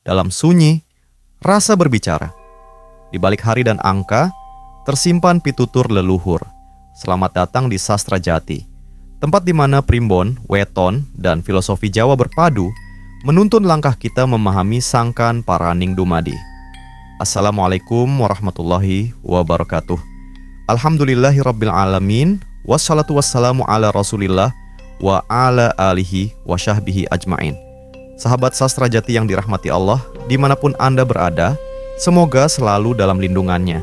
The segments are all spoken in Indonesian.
dalam sunyi, rasa berbicara. Di balik hari dan angka, tersimpan pitutur leluhur. Selamat datang di Sastra Jati, tempat di mana primbon, weton, dan filosofi Jawa berpadu menuntun langkah kita memahami sangkan paraning dumadi. Assalamualaikum warahmatullahi wabarakatuh. Alhamdulillahirabbil alamin, wassalatu wassalamu ala Rasulillah wa ala alihi wa syahbihi ajmain. Sahabat Sastra Jati yang dirahmati Allah, dimanapun Anda berada, semoga selalu dalam lindungannya,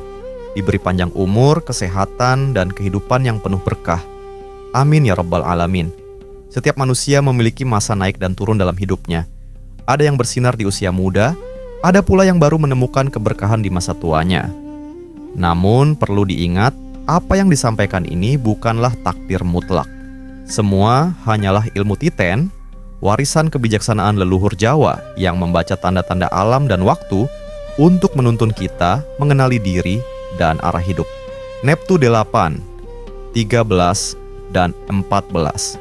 diberi panjang umur, kesehatan, dan kehidupan yang penuh berkah. Amin ya rabbal alamin. Setiap manusia memiliki masa naik dan turun dalam hidupnya. Ada yang bersinar di usia muda, ada pula yang baru menemukan keberkahan di masa tuanya. Namun perlu diingat, apa yang disampaikan ini bukanlah takdir mutlak. Semua hanyalah ilmu titen, warisan kebijaksanaan leluhur Jawa yang membaca tanda-tanda alam dan waktu untuk menuntun kita mengenali diri dan arah hidup. Neptu 8, 13, dan 14.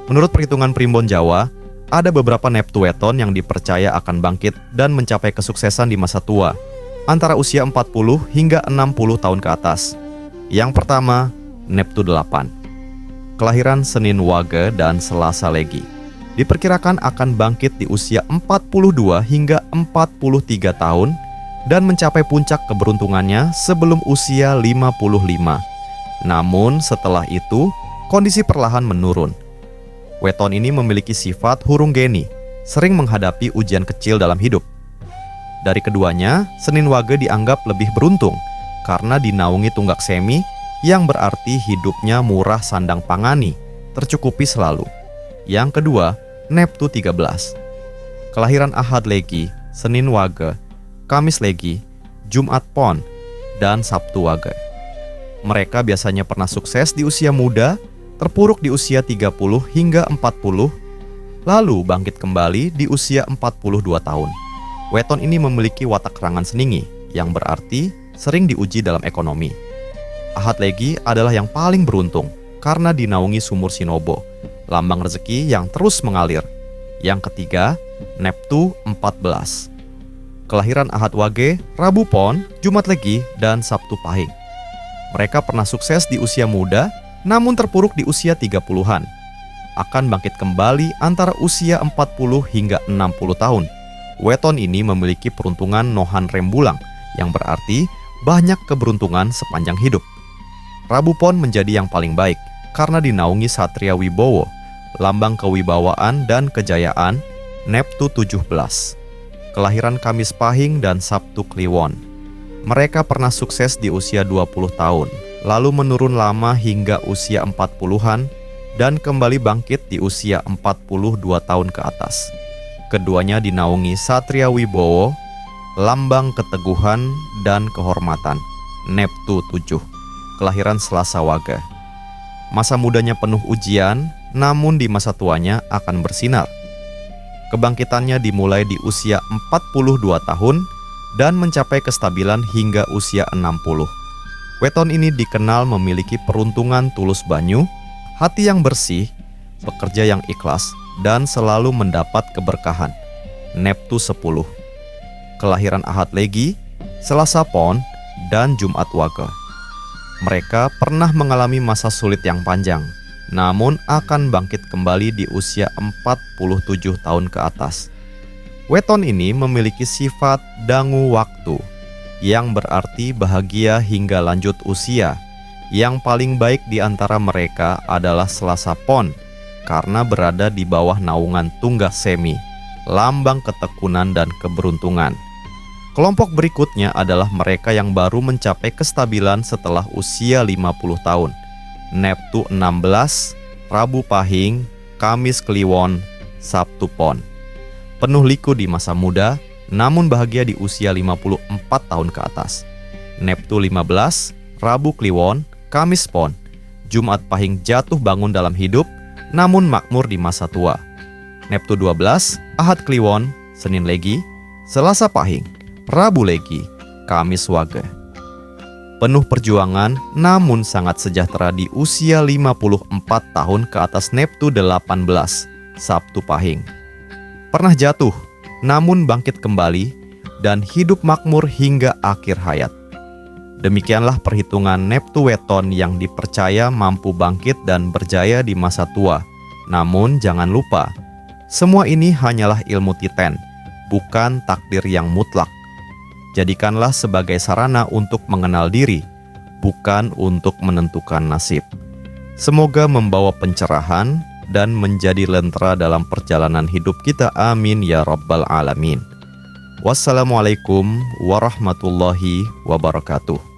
Menurut perhitungan primbon Jawa, ada beberapa neptu weton yang dipercaya akan bangkit dan mencapai kesuksesan di masa tua, antara usia 40 hingga 60 tahun ke atas. Yang pertama, neptu 8. Kelahiran Senin Wage dan Selasa Legi. Diperkirakan akan bangkit di usia 42 hingga 43 tahun dan mencapai puncak keberuntungannya sebelum usia 55. Namun setelah itu, kondisi perlahan menurun. Weton ini memiliki sifat hurung geni, sering menghadapi ujian kecil dalam hidup. Dari keduanya, Senin Wage dianggap lebih beruntung karena dinaungi tunggak semi yang berarti hidupnya murah sandang pangani, tercukupi selalu. Yang kedua, neptu 13. Kelahiran Ahad Legi, Senin Wage, Kamis Legi, Jumat Pon, dan Sabtu Wage. Mereka biasanya pernah sukses di usia muda, terpuruk di usia 30 hingga 40, lalu bangkit kembali di usia 42 tahun. Weton ini memiliki watak rangan seninggi, yang berarti sering diuji dalam ekonomi. Ahad Legi adalah yang paling beruntung karena dinaungi sumur Sinobo, lambang rezeki yang terus mengalir. Yang ketiga, neptu 14. Kelahiran Ahad Wage, Rabu Pon, Jumat Legi, dan Sabtu Pahing. Mereka pernah sukses di usia muda, namun terpuruk di usia 30-an. Akan bangkit kembali antara usia 40 hingga 60 tahun. Weton ini memiliki peruntungan nohan rembulang, yang berarti banyak keberuntungan sepanjang hidup. Rabu Pon menjadi yang paling baik karena dinaungi Satria Wibowo, lambang kewibawaan dan kejayaan, neptu 17. Kelahiran Kamis Pahing dan Sabtu Kliwon. Mereka pernah sukses di usia 20 tahun, lalu menurun lama hingga usia 40-an dan kembali bangkit di usia 42 tahun ke atas. Keduanya dinaungi Satria Wibowo, lambang keteguhan dan kehormatan, neptu 7. Kelahiran Selasa Wage. Masa mudanya penuh ujian, namun di masa tuanya akan bersinar. Kebangkitannya dimulai di usia 42 tahun dan mencapai kestabilan hingga usia 60. Weton ini dikenal memiliki peruntungan tulus banyu, hati yang bersih, pekerja yang ikhlas, dan selalu mendapat keberkahan, neptu 10. Kelahiran Ahad Legi, Selasa Pon, dan Jumat Wage. Mereka pernah mengalami masa sulit yang panjang, namun akan bangkit kembali di usia 47 tahun ke atas. Weton ini memiliki sifat dangu waktu, yang berarti bahagia hingga lanjut usia. Yang paling baik di antara mereka adalah Selasa Pon, karena berada di bawah naungan tunggak semi, lambang ketekunan dan keberuntungan. Kelompok berikutnya adalah mereka yang baru mencapai kestabilan setelah usia 50 tahun. Neptu 16, Rabu Pahing, Kamis Kliwon, Sabtu Pon. Penuh liku di masa muda, namun bahagia di usia 54 tahun ke atas. Neptu 15, Rabu Kliwon, Kamis Pon. Jumat Pahing jatuh bangun dalam hidup, namun makmur di masa tua. Neptu 12, Ahad Kliwon, Senin Legi, Selasa Pahing, Rabu Legi, Kamis Wage. Penuh perjuangan namun sangat sejahtera di usia 54 tahun ke atas neptu 18, Sabtu Pahing. Pernah jatuh, namun bangkit kembali dan hidup makmur hingga akhir hayat. Demikianlah perhitungan neptu weton yang dipercaya mampu bangkit dan berjaya di masa tua. Namun jangan lupa, semua ini hanyalah ilmu titen, bukan takdir yang mutlak. Jadikanlah sebagai sarana untuk mengenal diri, bukan untuk menentukan nasib. Semoga membawa pencerahan dan menjadi lentera dalam perjalanan hidup kita. Amin ya rabbal alamin. Wassalamualaikum warahmatullahi wabarakatuh.